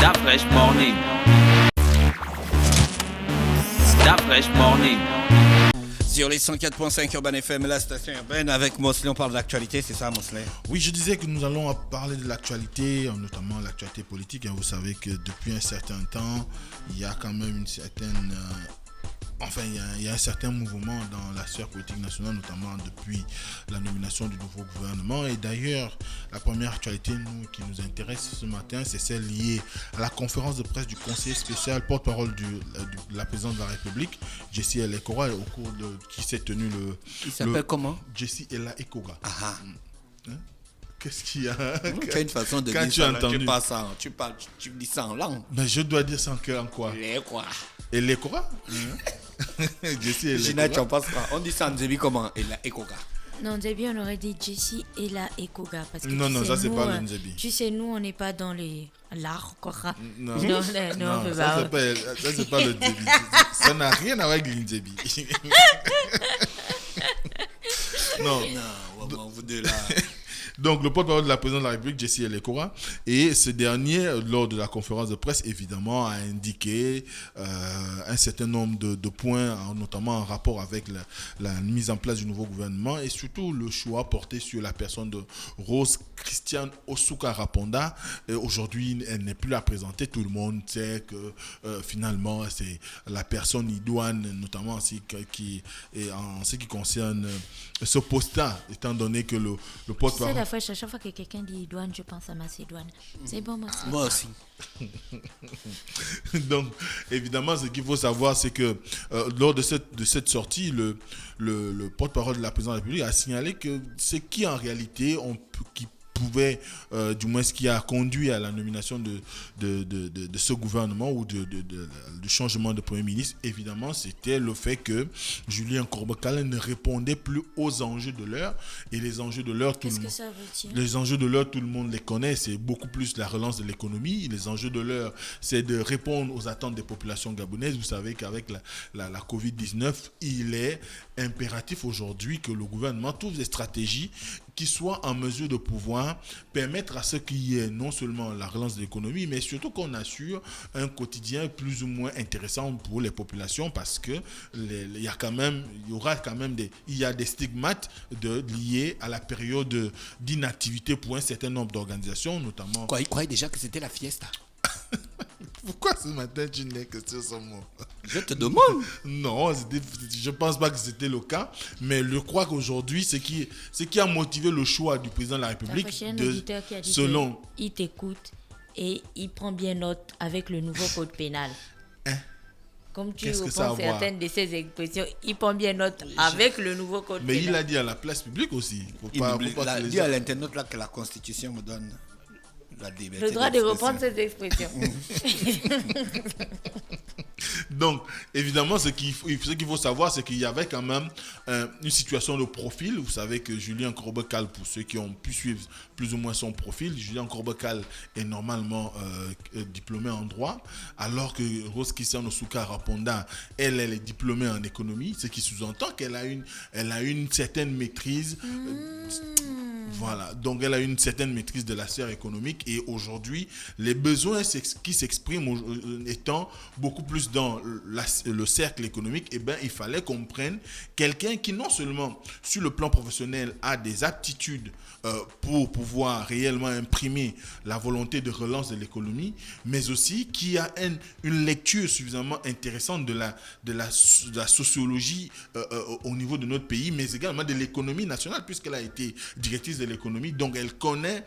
That fresh morning. That fresh morning. Sur les 104.5 Urban FM, la station urbaine, avec Mosley, on parle de l'actualité, c'est ça Mosley? Oui, je disais que nous allons parler de l'actualité, notamment l'actualité politique. Vous savez que depuis un certain temps, il y a quand même une certaine... il y a un certain mouvement dans la sphère politique nationale, notamment depuis la nomination du nouveau gouvernement. Et d'ailleurs, la première actualité qui nous intéresse ce matin, c'est celle liée à la conférence de presse du conseiller spécial porte-parole de la présidente de la République, Jessie Ella Ekoga, au cours qui s'est tenu le... Il s'appelle comment? Jessie Ella Ekoga. Ah. Qu'est-ce qu'il y a? Tu as une façon de Quand dire tu as ça, entendu... tu dis ça en langue. Mais je dois dire ça en quoi? Les quoi? Ella Ekoga? Jessie Ella Gina, tu en Ekoga. passes pas. On dit ça en Zébi comment? Et la Ekoga. Non, Nzebi, on aurait dit Jessie et la Ekoga. Parce que Non, tu non, sais, ça c'est nous, pas le Nzebi. Tu sais, nous, on n'est pas dans l'art, quoi. Non, on peut ça pas. c'est pas le Nzebi. Ça n'a rien à voir avec le Nzebi. Non. Non, vous deux là. Donc, le porte-parole de la présidente de la République, Jessie Ella Ekoga, et ce dernier, lors de la conférence de presse, évidemment, a indiqué un certain nombre de points, notamment en rapport avec la mise en place du nouveau gouvernement et surtout le choix porté sur la personne de Rose Christiane Osuka Raponda. Aujourd'hui, elle n'est plus la présenter. Tout le monde sait que finalement, c'est la personne idoine, notamment en ce qui concerne ce poste-là, étant donné que le porte-parole... À chaque fois que quelqu'un dit douane, je pense à Macédoine. C'est bon, Macédoine. Moi aussi. Donc, évidemment, ce qu'il faut savoir, c'est que lors de cette sortie, le porte-parole de la présidente de la République a signalé que ce qui, en réalité, qui pouvait, du moins ce qui a conduit à la nomination de ce gouvernement ou de changement de Premier ministre, évidemment, c'était le fait que Julien Korbokala ne répondait plus aux enjeux de l'heure. Et les enjeux de l'heure, les enjeux de l'heure, tout le monde les connaît. C'est beaucoup plus la relance de l'économie. Les enjeux de l'heure, c'est de répondre aux attentes des populations gabonaises. Vous savez qu'avec la Covid-19, il est impératif aujourd'hui que le gouvernement trouve des stratégies qui soient en mesure de pouvoir permettre à ce qu'il y ait non seulement la relance de l'économie, mais surtout qu'on assure un quotidien plus ou moins intéressant pour les populations, parce que il y a des stigmates liés à la période d'inactivité pour un certain nombre d'organisations, notamment... Quoi, il croyait déjà que c'était la fiesta? Pourquoi ce matin tu n'es que sur ce mot? Je te demande. Non, je ne pense pas que c'était le cas, mais je crois qu'aujourd'hui, ce qui a motivé le choix du président de la République, il t'écoute et il prend bien note avec le nouveau code pénal. Comme tu reprends certaines de ces expressions, il prend bien note avec le nouveau code pénal. Mais il a dit à la place publique aussi. Il a dit à l'internaute là que la Constitution me donne le droit de reprendre ces expressions. Donc, évidemment, ce qu'il faut savoir, c'est qu'il y avait quand même une situation de profil. Vous savez que Julien Korbokala, pour ceux qui ont pu suivre plus ou moins son profil, Julien Korbokala est normalement diplômé en droit, alors que Rose Christiane Osuka Raponda, elle est diplômée en économie, ce qui sous-entend qu'elle a une certaine maîtrise. Voilà, donc elle a une certaine maîtrise de la sphère économique, et aujourd'hui, les besoins qui s'expriment étant beaucoup plus dans le cercle économique, il fallait qu'on prenne quelqu'un qui non seulement sur le plan professionnel a des aptitudes pour pouvoir réellement imprimer la volonté de relance de l'économie, mais aussi qui a une lecture suffisamment intéressante de la sociologie au niveau de notre pays, mais également de l'économie nationale, puisqu'elle a été directrice de l'économie, donc elle connaît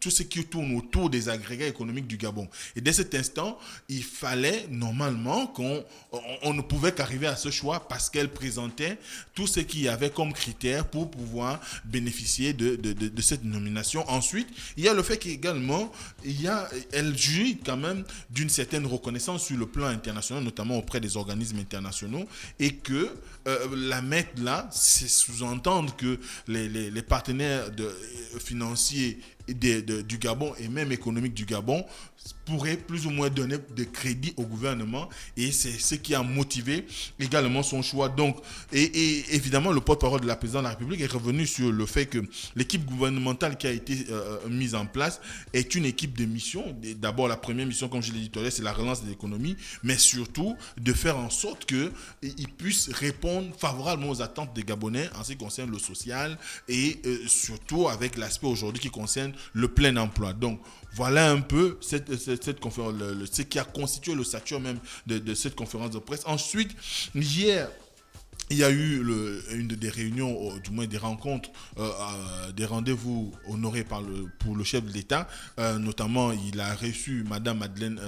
tout ce qui tourne autour des agrégats économiques du Gabon. Et dès cet instant, il fallait normalement on ne pouvait qu'arriver à ce choix, parce qu'elle présentait tout ce qu'il y avait comme critère pour pouvoir bénéficier de cette nomination. Ensuite, il y a le fait qu'également, elle jouit quand même d'une certaine reconnaissance sur le plan international, notamment auprès des organismes internationaux, et que la mettre là, c'est sous-entendre que les partenaires financiers du Gabon et même économique du Gabon pourrait plus ou moins donner de crédit au gouvernement, et c'est ce qui a motivé également son choix. Donc, et évidemment, le porte-parole de la présidente de la République est revenu sur le fait que l'équipe gouvernementale qui a été mise en place est une équipe de mission. D'abord, la première mission, comme je l'ai dit tout à l'heure, c'est la relance de l'économie, mais surtout de faire en sorte qu'ils puissent répondre favorablement aux attentes des Gabonais en ce qui concerne le social et surtout avec l'aspect aujourd'hui qui concerne le plein emploi. Donc, voilà un peu cette conférence, ce qui a constitué le statut même de cette conférence de presse. Ensuite, hier, il y a eu des réunions, du moins des rencontres, des rendez-vous honorés pour le chef de l'État. Notamment, il a reçu Madame Madeleine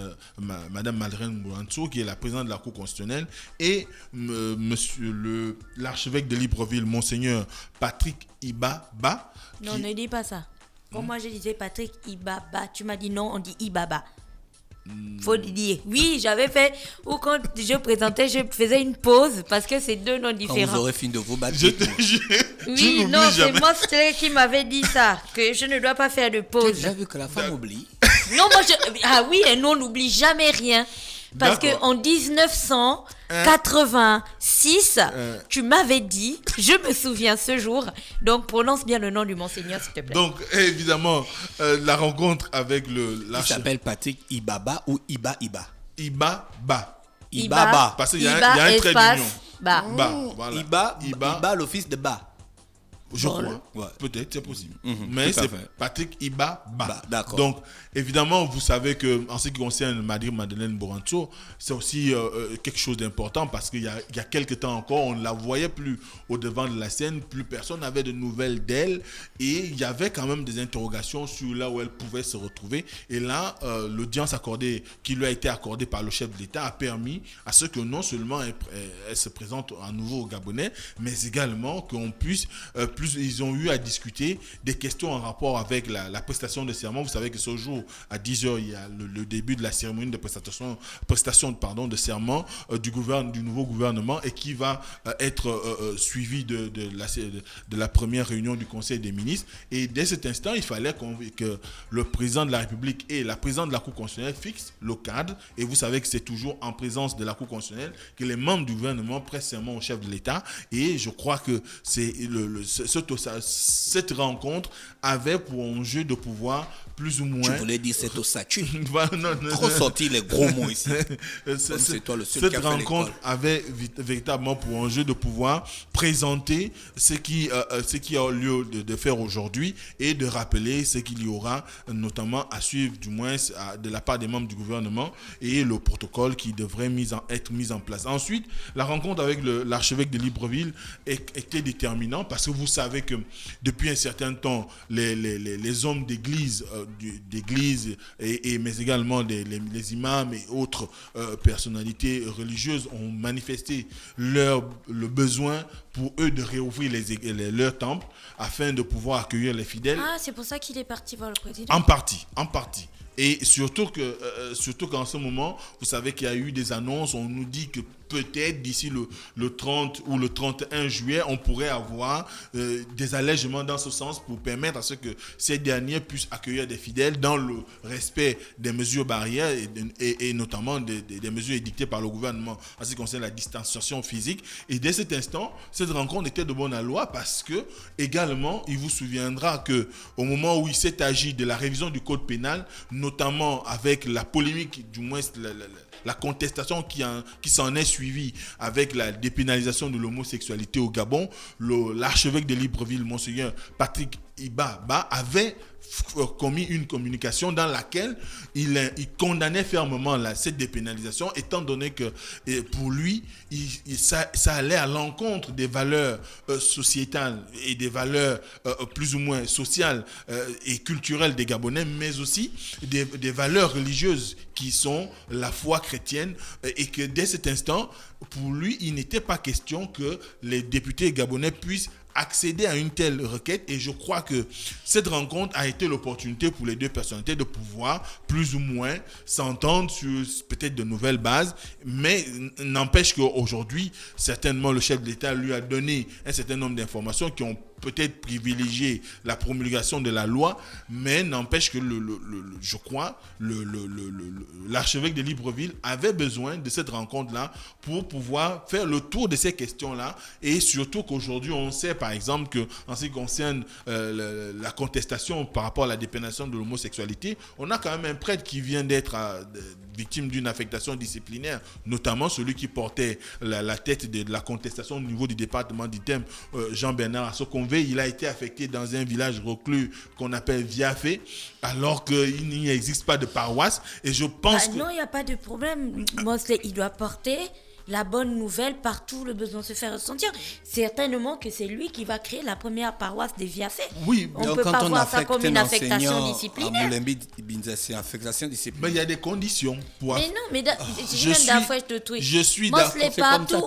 Mourantou, qui est la présidente de la Cour constitutionnelle, et l'archevêque de Libreville, Monseigneur Patrick Ibaba. Non, ne dis pas ça. Pour moi, je disais Patrick Ibaba. Tu m'as dit non, on dit Ibaba. Faut dire. Oui, j'avais fait, ou quand je présentais, je faisais une pause parce que c'est deux noms différents. Quand vous aurez fini de vous battre. Oui, non, c'est Mostley qui m'avait dit ça, que je ne dois pas faire de pause. J'ai déjà vu que la femme oublie. Non, oui, et nous, on n'oublie jamais rien. Parce qu'en 1986, tu m'avais dit, je me souviens ce jour, donc prononce bien le nom du Monseigneur, s'il te plaît. Donc, évidemment, la rencontre avec il s'appelle Patrick Ibaba ou Ibaba. Ibaba. Parce qu'il y a un trait d'union. Ba. Voilà. Iba, l'office de Ba. Je crois. Ouais. Peut-être, c'est possible. Mais c'est Patrick Ibaba. D'accord. Donc, évidemment, vous savez qu'en ce qui concerne Madeleine Mourantou, c'est aussi quelque chose d'important parce qu'il y a quelques temps encore, on ne la voyait plus au devant de la scène, plus personne n'avait de nouvelles d'elle et il y avait quand même des interrogations sur là où elle pouvait se retrouver. Et là, l'audience qui lui a été accordée par le chef de l'État a permis à ce que non seulement elle se présente à nouveau au Gabonais, mais également qu'on puisse... ils ont eu à discuter des questions en rapport avec la prestation de serment. Vous savez que ce jour, à 10h, il y a le début de la cérémonie de prestation de serment du nouveau gouvernement et qui va être suivi de la première réunion du Conseil des ministres. Et dès cet instant, il fallait que le président de la République et la présidente de la Cour constitutionnelle fixent le cadre. Et vous savez que c'est toujours en présence de la Cour constitutionnelle que les membres du gouvernement prêtent serment au chef de l'État. Et je crois que c'est cette rencontre avait pour enjeu de pouvoir plus ou moins... Tu voulais dire c'est au statut. Trop sortir les gros mots ici. C'est toi le seul qui a fait rencontre avait véritablement pour enjeu de pouvoir présenter ce qui a lieu de faire aujourd'hui et de rappeler ce qu'il y aura notamment à suivre du moins de la part des membres du gouvernement et le protocole qui devrait être mis en place. Ensuite, la rencontre avec l'archevêque de Libreville était déterminant parce que vous savez que depuis un certain temps, les hommes d'église mais également les imams et autres personnalités religieuses ont manifesté le besoin pour eux de réouvrir leurs temples afin de pouvoir accueillir les fidèles. Ah, c'est pour ça qu'il est parti voir le président. En partie. Et surtout qu'en ce moment, vous savez qu'il y a eu des annonces, on nous dit que peut-être d'ici le 30 ou le 31 juillet, on pourrait avoir des allègements dans ce sens pour permettre à ce que ces derniers puissent accueillir des fidèles dans le respect des mesures barrières et notamment des mesures édictées par le gouvernement en ce qui concerne la distanciation physique. Et dès cet instant, cette rencontre était de bonne loi parce que également, il vous souviendra qu'au moment où il s'est agi de la révision du code pénal, notamment avec la polémique, du moins la contestation qui s'en est suivie avec la dépénalisation de l'homosexualité au Gabon, l'archevêque de Libreville, Monseigneur Patrick Ibaba, avait commis une communication dans laquelle il condamnait fermement cette dépénalisation, étant donné que pour lui, ça allait à l'encontre des valeurs sociétales et des valeurs plus ou moins sociales et culturelles des Gabonais, mais aussi des valeurs religieuses qui sont la foi chrétienne, et que dès cet instant, pour lui, il n'était pas question que les députés gabonais puissent accéder à une telle requête. Et je crois que cette rencontre a été l'opportunité pour les deux personnalités de pouvoir plus ou moins s'entendre sur peut-être de nouvelles bases, mais n'empêche qu'aujourd'hui, certainement le chef de l'État lui a donné un certain nombre d'informations qui ont peut-être privilégier la promulgation de la loi, mais n'empêche que je crois l'archevêque de Libreville avait besoin de cette rencontre-là pour pouvoir faire le tour de ces questions-là, et surtout qu'aujourd'hui on sait par exemple que en ce qui concerne la contestation par rapport à la dépénalisation de l'homosexualité, on a quand même un prêtre qui vient d'être victime d'une affectation disciplinaire, notamment celui qui portait la tête de la contestation au niveau du département d'Item, Jean-Bernard Assokonvé. Il a été affecté dans un village reclus qu'on appelle Viafé, alors qu'il n'y existe pas de paroisse. Et je pense Non, il n'y a pas de problème. Mosley, il doit porter la bonne nouvelle partout, le besoin de se faire ressentir. Certainement que c'est lui qui va créer la première paroisse des Viafé. Oui, on ne peut pas voir ça comme une affectation disciplinaire. Mais il y a des conditions. Mais non, mais je suis Mosley, partout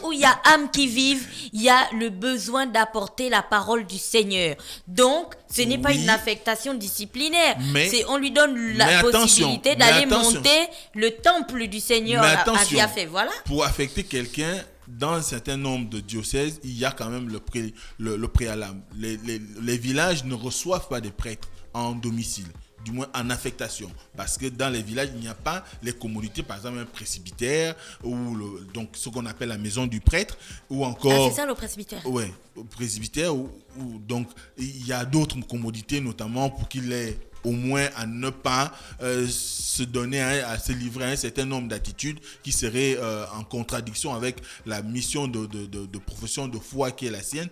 où il y a âme qui vive, il y a le besoin d'apporter la parole du Seigneur. Donc, ce n'est pas une affectation disciplinaire. On lui donne la possibilité d'aller monter le temple du Seigneur à Viafé. Voilà. Pour affecter quelqu'un dans un certain nombre de diocèses, il y a quand même le préalable. Les villages ne reçoivent pas des prêtres en domicile, du moins en affectation, parce que dans les villages il n'y a pas les commodités, par exemple un presbytère ou donc ce qu'on appelle la maison du prêtre, ou encore c'est ça le presbytère. Ouais, presbytère ou donc il y a d'autres commodités, notamment pour qu'il ait au moins à ne pas se donner à se livrer à un certain nombre d'attitudes qui seraient en contradiction avec la mission de profession de foi qui est la sienne.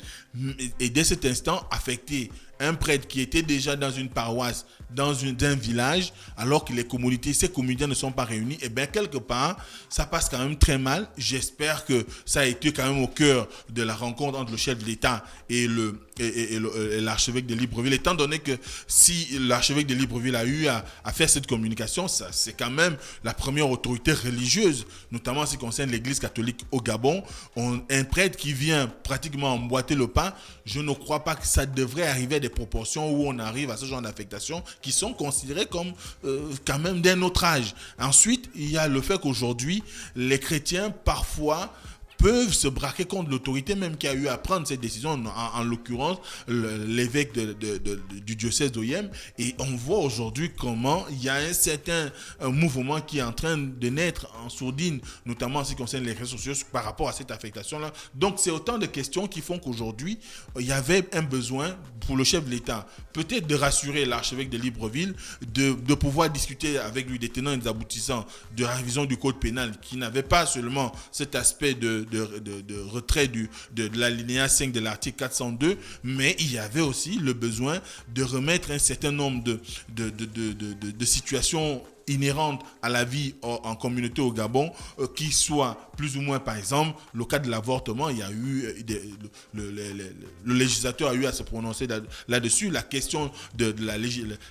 Et dès cet instant, affecter un prêtre qui était déjà dans une paroisse, dans un village, alors que ces communautés ne sont pas réunies, et bien quelque part, ça passe quand même très mal. J'espère que ça a été quand même au cœur de la rencontre entre le chef de l'État et l'archevêque de Libreville, étant donné que si l'archevêque de Libreville a eu à faire cette communication, c'est quand même la première autorité religieuse, notamment en ce qui concerne l'église catholique au Gabon. Un prêtre qui vient pratiquement emboîter le pas, je ne crois pas que ça devrait arriver à des proportions où on arrive à ce genre d'affectation qui sont considérées comme quand même d'un autre âge. Ensuite, il y a le fait qu'aujourd'hui, les chrétiens parfois peuvent se braquer contre l'autorité même qui a eu à prendre cette décision, en l'occurrence l'évêque du diocèse d'Oyem. Et on voit aujourd'hui comment il y a un certain mouvement qui est en train de naître en sourdine, notamment en ce qui concerne les réseaux sociaux par rapport à cette affectation-là. Donc c'est autant de questions qui font qu'aujourd'hui il y avait un besoin pour le chef de l'État, peut-être de rassurer l'archevêque de Libreville, de pouvoir discuter avec lui des tenants et des aboutissants de la révision du code pénal, qui n'avait pas seulement cet aspect de retrait de l'alinéa 5 de l'article 402, mais il y avait aussi le besoin de remettre un certain nombre de situations inhérentes à la vie en communauté au Gabon, qui soit plus ou moins, par exemple, le cas de l'avortement, il y a eu le législateur a eu à se prononcer là-dessus, la question de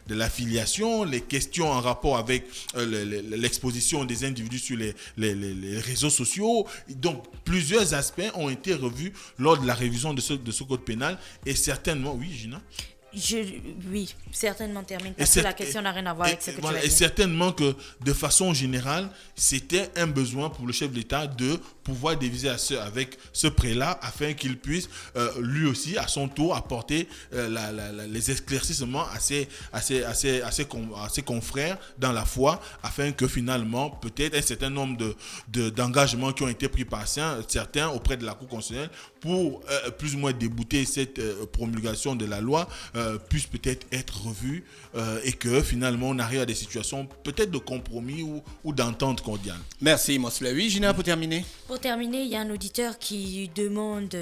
la filiation, les questions en rapport avec l'exposition des individus sur les réseaux sociaux. Donc, plusieurs aspects ont été revus lors de la révision de ce code pénal, et certainement, oui, Gina? Oui, certainement termine, parce que la question n'a rien à voir avec ce que tu as dit. Et certainement que, de façon générale, c'était un besoin pour le chef de l'État de pouvoir diviser avec ce prélat, afin qu'il puisse lui aussi, à son tour, apporter les éclaircissements à ses confrères dans la foi, afin que finalement, peut-être un certain nombre d'engagements qui ont été pris par certains auprès de la Cour constitutionnelle pour plus ou moins débouter cette promulgation de la loi, puisse peut-être être revu, et que finalement on arrive à des situations peut-être de compromis ou d'entente cordiale. Merci Mosley. Oui, Gina, pour terminer. Pour terminer, il y a un auditeur qui demande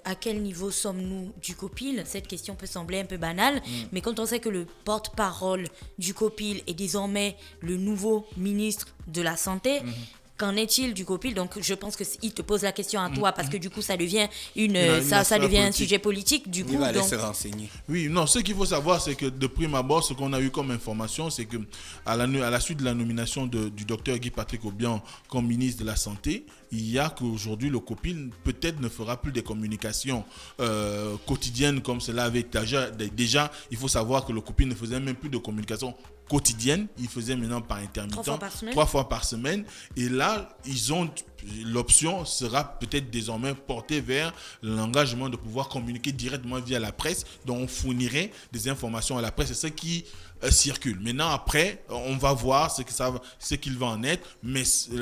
à quel niveau sommes-nous du COPIL. Cette question peut sembler un peu banale, mais quand on sait que le porte-parole du COPIL est désormais le nouveau ministre de la Santé, qu'en est-il du COPIL? Donc je pense qu'il te pose la question à toi, parce que du coup ça devient ça devient un sujet politique. Du coup, il va aller se renseigner. Oui, non, ce qu'il faut savoir, c'est que de prime abord, ce qu'on a eu comme information, c'est que à la suite de la nomination du docteur Guy Patrick Obiang comme ministre de la Santé, il y a qu'aujourd'hui, le COPIL peut-être ne fera plus des communications quotidiennes comme cela avait déjà. Il faut savoir que le COPIL ne faisait même plus de communication quotidienne, il faisait maintenant par intermittent 3 fois par semaine, et là l'option sera peut-être désormais portée vers l'engagement de pouvoir communiquer directement via la presse, dont on fournirait des informations à la presse, c'est ce qui circule. Maintenant, après, on va voir ce qu'il va en être, mais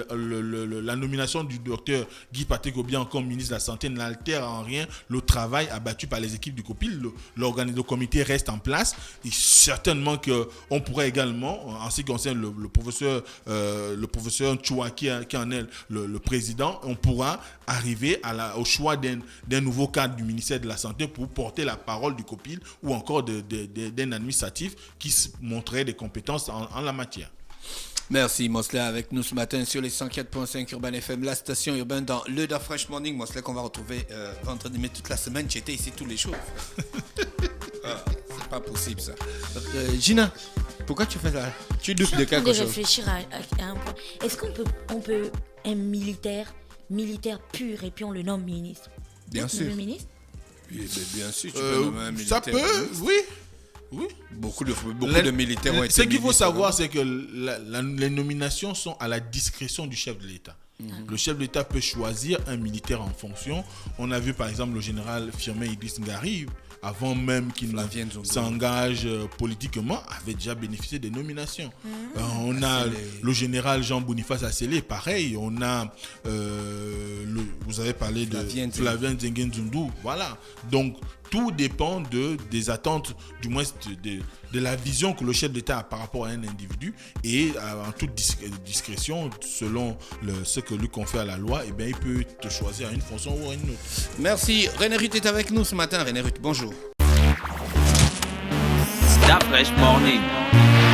la nomination du docteur Guy Patrick Obiang comme ministre de la Santé n'altère en rien le travail abattu par les équipes du COPIL. Le comité reste en place, et certainement qu'on pourrait également, en ce qui concerne le professeur Chua qui en est le président, on pourra arriver au choix d'un nouveau cadre du ministère de la Santé pour porter la parole du COPIL ou encore d'un administratif qui montrerait des compétences en la matière. Merci Mosley avec nous ce matin sur les 104.5 Urban FM, la station urbaine dans le Da Fresh Morning. Mosley qu'on va retrouver vendredi, mais toute la semaine, j'étais ici tous les jours. C'est pas possible ça. Gina, pourquoi tu fais ça? Tu doutes de quelque chose? Je suis en train de réfléchir à un point. Est-ce qu'on peut un militaire pur et puis on le nomme ministre? Bien sûr. Ministre? Oui, bien sûr, tu peux nommer un militaire. Ça peut, oui. Beaucoup de militaires ont été. Ce qu'il faut savoir, c'est que les nominations sont à la discrétion du chef de l'État. Le chef de l'État peut choisir un militaire en fonction. On a vu par exemple le général Firmin Idriss Ngari, avant même qu'il s'engage politiquement, avait déjà bénéficié des nominations. On a le général Jean-Boniface Assélé, pareil. On a, vous avez parlé de Flavien Nzengue Nzundu. Voilà. Donc, tout dépend des attentes, du moins de la vision que le chef d'État a par rapport à un individu, et en toute discrétion, selon ce que lui confère la loi, il peut te choisir à une fonction ou à une autre. Merci. René Ruth est avec nous ce matin. René Ruth, bonjour. Da Fresh Morning.